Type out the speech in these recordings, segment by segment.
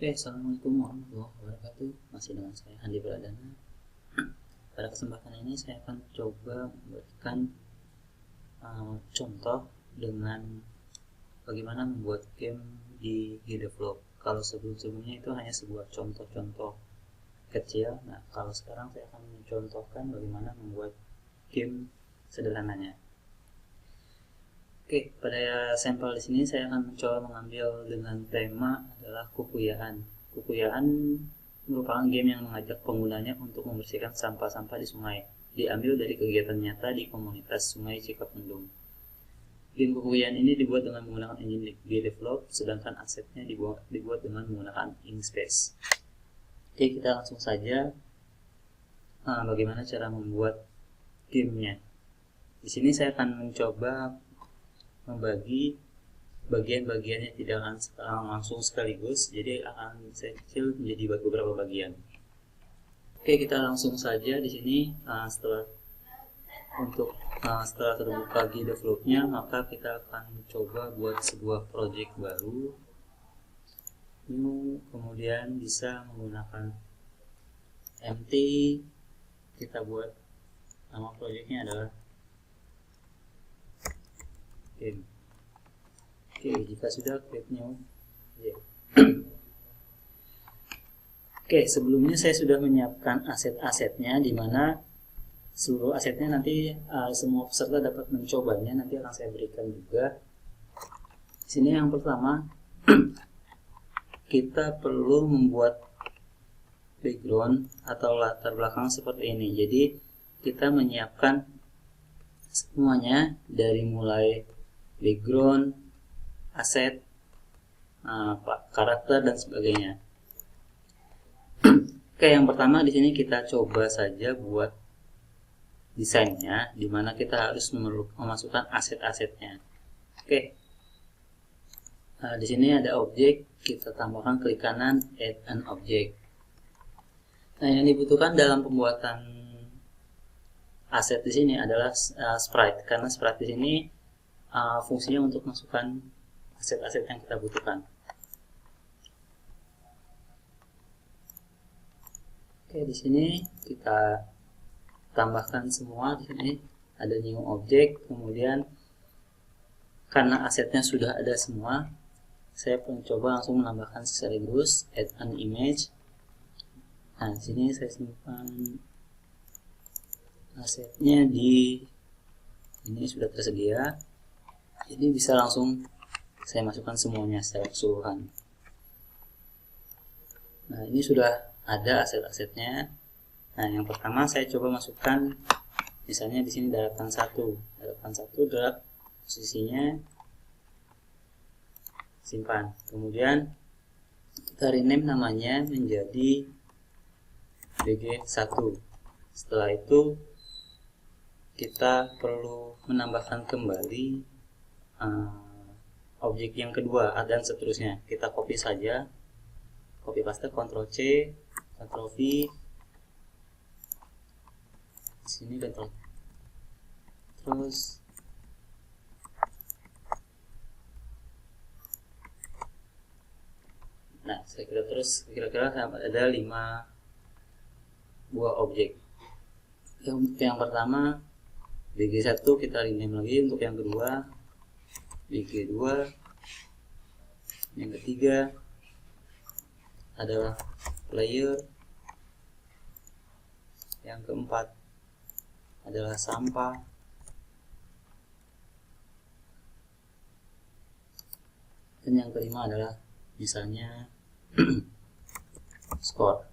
Oke, Assalamualaikum warahmatullahi wabarakatuh. Masih dengan saya Handi Pradana. Pada kesempatan ini saya akan coba memberikan contoh dengan bagaimana membuat game di GDevelop. Kalau sebelumnya itu hanya sebuah contoh-contoh kecil. Nah, kalau sekarang saya akan mencontohkan bagaimana membuat game sederhananya. Oke, pada sampel di sini saya akan mencoba mengambil dengan tema adalah kukuyaan. Kukuyaan merupakan game yang mengajak penggunanya untuk membersihkan sampah-sampah di sungai. Diambil dari kegiatan nyata di komunitas Sungai Cikapundung. Game kukuyaan ini dibuat dengan menggunakan engine GDevelop, sedangkan asetnya dibuat dengan menggunakan Inkspace. Oke, kita langsung saja bagaimana cara membuat gamenya. Di sini saya akan mencoba membagi bagian-bagiannya tidak akan langsung sekaligus, jadi akan saya kecil menjadi beberapa bagian. Oke, kita langsung saja di sini setelah terbuka GDevelop-nya, maka kita akan coba buat sebuah project baru. New, kemudian bisa menggunakan empty. Kita buat nama projectnya adalah game. Oke, jika sudah create new. Oke, sebelumnya saya sudah menyiapkan aset-asetnya, di mana seluruh asetnya nanti semua peserta dapat mencobanya. Nanti akan saya berikan juga. Di sini yang pertama kita perlu membuat background atau latar belakang seperti ini. Jadi kita menyiapkan semuanya dari mulai background, aset, karakter dan sebagainya. Oke, yang pertama di sini kita coba saja buat desainnya, di mana kita harus memasukkan aset-asetnya. Oke, di sini ada objek, kita tambahkan klik kanan add an object. Nah, yang dibutuhkan dalam pembuatan aset di sini adalah sprite, karena sprite di sini fungsinya untuk masukkan aset-aset yang kita butuhkan. Oke, di sini kita tambahkan semua. Di sini ada new object, kemudian karena asetnya sudah ada semua, saya mencoba langsung menambahkan sekaligus add an image. Nah, di sini saya simpan asetnya di ini sudah tersedia. Jadi bisa langsung saya masukkan semuanya secara keseluruhan. Nah, ini sudah ada aset-asetnya. Nah, yang pertama saya coba masukkan, misalnya di sini daratan 1 drag posisinya, simpan. Kemudian kita rename namanya menjadi bg1. Setelah itu kita perlu menambahkan kembali objek yang kedua dan seterusnya. Kita copy saja, copy paste, Ctrl C, Ctrl V, di sini Ctrl, terus nah saya kira-kira ada 5 buah objek. Untuk yang pertama bg1 kita rename lagi, untuk yang kedua bg2, yang ketiga adalah player, yang keempat adalah sampah, dan yang kelima adalah misalnya skor.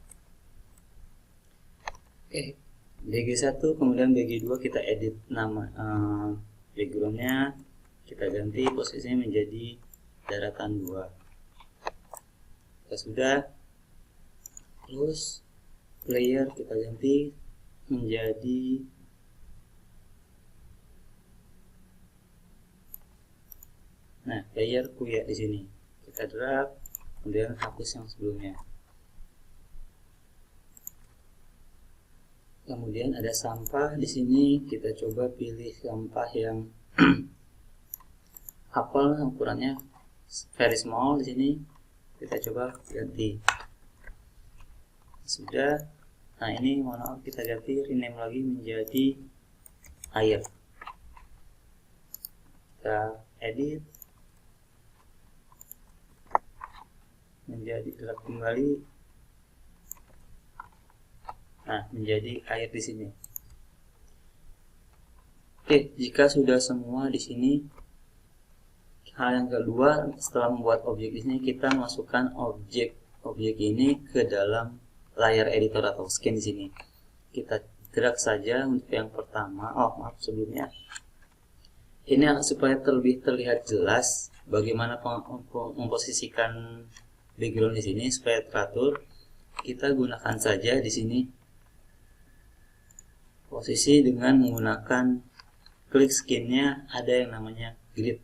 Oke, bg1 kemudian bg2 kita edit nama backgroundnya, kita ganti posisinya menjadi daratan 2. Kita sudah. Terus player kita ganti menjadi player kuya di sini. Kita drag, kemudian hapus yang sebelumnya. Kemudian ada sampah di sini, kita coba pilih sampah yang apel, ukurannya very small di sini. Kita coba ganti. Sudah. Nah, ini maaf, kita ganti, rename lagi menjadi air. Kita edit menjadi drag kembali. Nah, menjadi air di sini. Oke, jika sudah semua di sini, hal yang kedua setelah membuat objek di sini, kita masukkan objek ini ke dalam layar editor atau scan di sini. Kita drag saja untuk yang pertama. Oh, maaf sebelumnya. Ini supaya terlebih terlihat jelas bagaimana memposisikan background di sini supaya teratur. Kita gunakan saja di sini posisi dengan menggunakan klik skinnya ada yang namanya grid.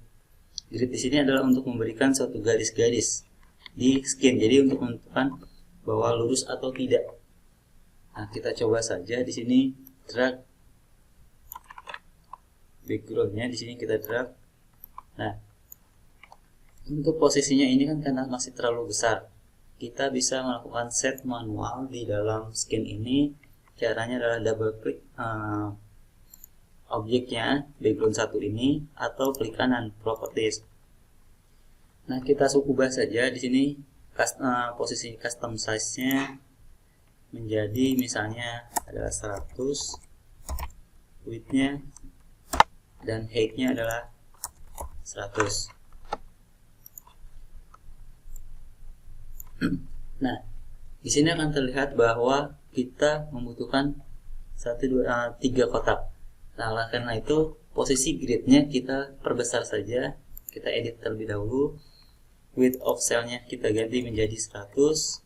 Grid di sini adalah untuk memberikan suatu garis-garis di skin. Jadi untuk menentukan bahwa lurus atau tidak. Nah, kita coba saja di sini drag backgroundnya, di sini kita drag. Nah, untuk posisinya ini kan karena masih terlalu besar, kita bisa melakukan set manual di dalam skin ini. Caranya adalah double klik objeknya background satu ini atau klik kanan properties. Nah, kita ubah saja di sini posisi custom size-nya menjadi misalnya adalah 100, width-nya dan height-nya adalah 100. Nah, di sini akan terlihat bahwa kita membutuhkan 3 kotak. Nah, oleh karena itu posisi gridnya kita perbesar saja. Kita edit terlebih dahulu. Width of cell-nya kita ganti menjadi 100,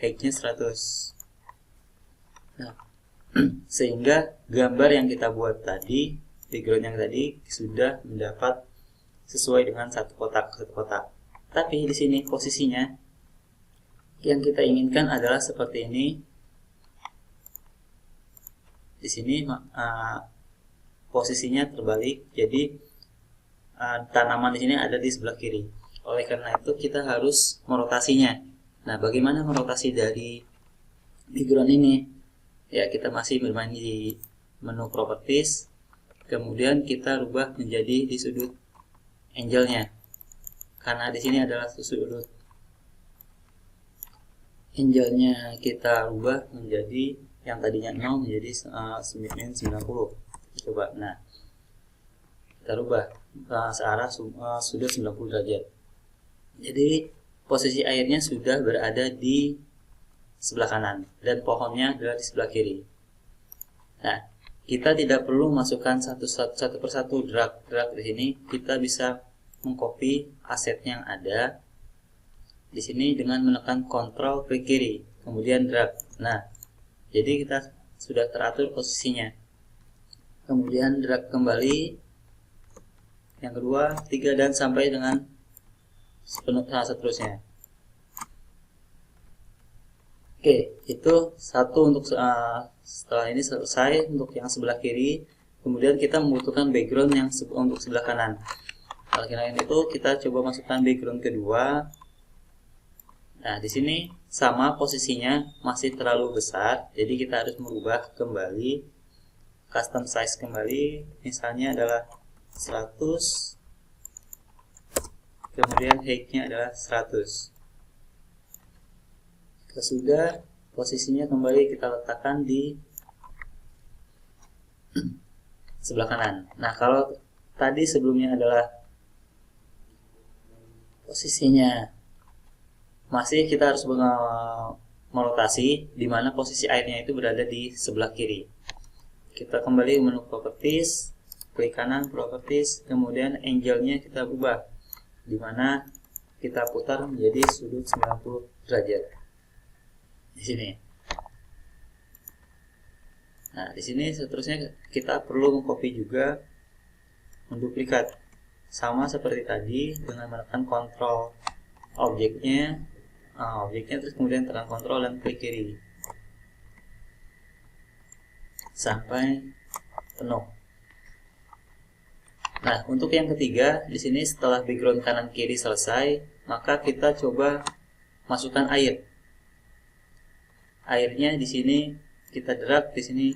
height-nya 100. Nah, sehingga gambar yang kita buat tadi, background yang tadi sudah mendapat sesuai dengan satu kotak. Tapi di sini posisinya yang kita inginkan adalah seperti ini. Di sini posisinya terbalik, jadi tanaman di sini ada di sebelah kiri. Oleh karena itu kita harus merotasinya. Nah, bagaimana merotasi dari background ini? Ya, kita masih bermain di menu properties, kemudian kita rubah menjadi di sudut angle-nya. Karena di sini adalah sudut angle-nya, kita rubah menjadi yang tadinya 0 menjadi 90. Coba, nah kita rubah searah sudah 90 derajat. Jadi posisi airnya sudah berada di sebelah kanan dan pohonnya adalah di sebelah kiri. Nah, kita tidak perlu masukkan satu persatu drag di sini. Kita bisa mengcopy aset yang ada di sini dengan menekan Ctrl klik kiri, kemudian drag. Nah, jadi kita sudah teratur posisinya. Kemudian drag kembali yang kedua, 3 dan sampai dengan seterusnya. Oke, itu satu untuk setelah ini selesai untuk yang sebelah kiri. Kemudian kita membutuhkan background yang untuk sebelah kanan. Oleh karena itu kita coba masukkan background kedua. Nah, di sini sama posisinya masih terlalu besar, jadi kita harus merubah kembali custom size kembali, misalnya adalah 100, kemudian height-nya adalah 100. Sudah, posisinya kembali kita letakkan di sebelah kanan. Nah, kalau tadi sebelumnya adalah posisinya masih kita harus merotasi, di mana posisi airnya itu berada di sebelah kiri. Kita kembali menu properties, klik kanan properties, kemudian angle-nya kita ubah, di mana kita putar menjadi sudut 90 derajat. Di sini. Nah, di sini seterusnya kita perlu mengcopy juga, menduplikat, sama seperti tadi dengan menekan Ctrl objeknya, terus kemudian tekan Ctrl dan klik kiri sampai penuh. Nah, untuk yang ketiga di sini setelah background kanan kiri selesai, maka kita coba masukkan air. Airnya di sini kita drag, di sini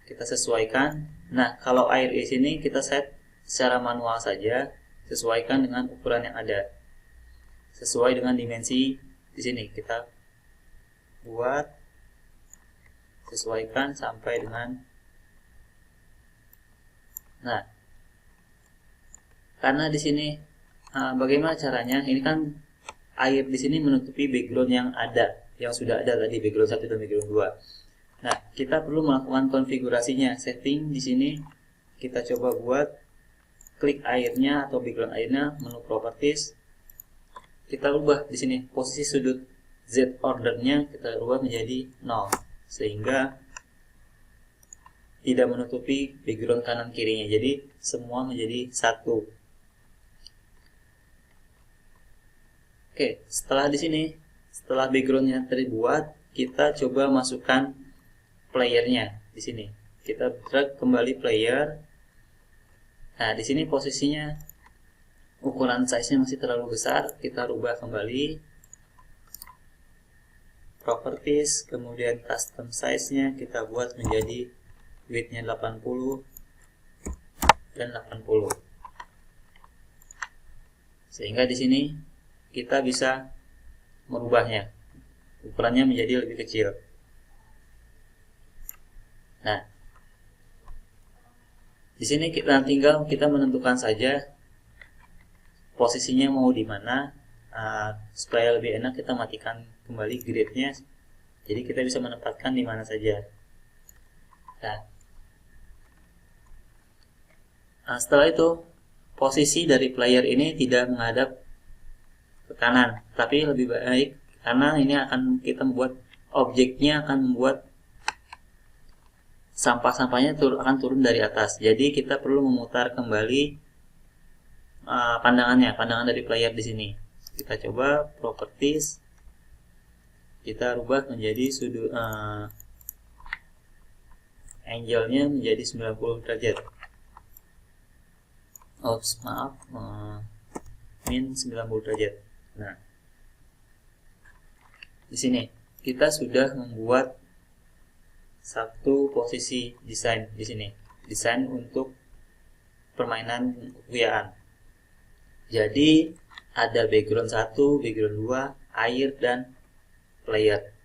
kita sesuaikan. Nah, kalau air di sini kita set secara manual saja, sesuaikan dengan ukuran yang ada. Sesuai dengan dimensi di sini kita buat, sesuaikan sampai dengan. Nah, karena di sini bagaimana caranya? Ini kan air di sini menutupi background yang ada, yang sudah ada tadi, background 1 dan background 2. Nah, kita perlu melakukan konfigurasinya. Setting di sini kita coba buat, klik airnya atau background airnya, menu properties. Kita ubah di sini posisi sudut Z ordernya kita ubah menjadi 0, sehingga tidak menutupi background kanan kirinya. Jadi semua menjadi satu. Oke, setelah di sini, setelah backgroundnya terbuat, kita coba masukkan playernya di sini. Kita drag kembali player. Nah, di sini posisinya ukuran size-nya masih terlalu besar, kita rubah kembali. Properties, kemudian custom size-nya kita buat menjadi width-nya 80 dan 80. Sehingga di sini kita bisa merubahnya, ukurannya menjadi lebih kecil. Nah, di sini kita tinggal menentukan saja posisinya mau di mana. Supaya lebih enak kita matikan kembali grid-nya, jadi kita bisa menempatkan di mana saja. Nah, setelah itu posisi dari player ini tidak menghadap ke kanan, tapi lebih baik karena ini akan kita membuat objeknya, akan membuat sampah-sampahnya akan turun dari atas. Jadi kita perlu memutar kembali pandangan dari player di sini. Kita coba properties, kita rubah menjadi sudut angle-nya menjadi 90 derajat. Min 90 derajat. Nah, di sini kita sudah membuat satu posisi desain di sini, desain untuk permainan kekuyaan. Jadi ada background 1, background 2, air dan player.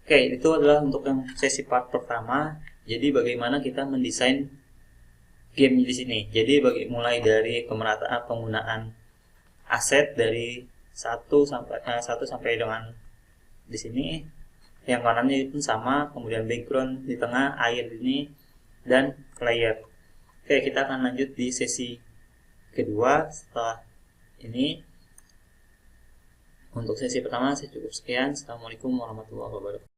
Oke, itu adalah untuk yang sesi part pertama. Jadi bagaimana kita mendesain game di sini. Jadi mulai dari pemerataan penggunaan aset dari 1 sampai dengan di sini. Yang kanannya itu sama, kemudian background di tengah, air ini, dan player. Oke, kita akan lanjut di sesi kedua setelah ini. Untuk sesi pertama saya cukup sekian. Assalamualaikum warahmatullahi wabarakatuh.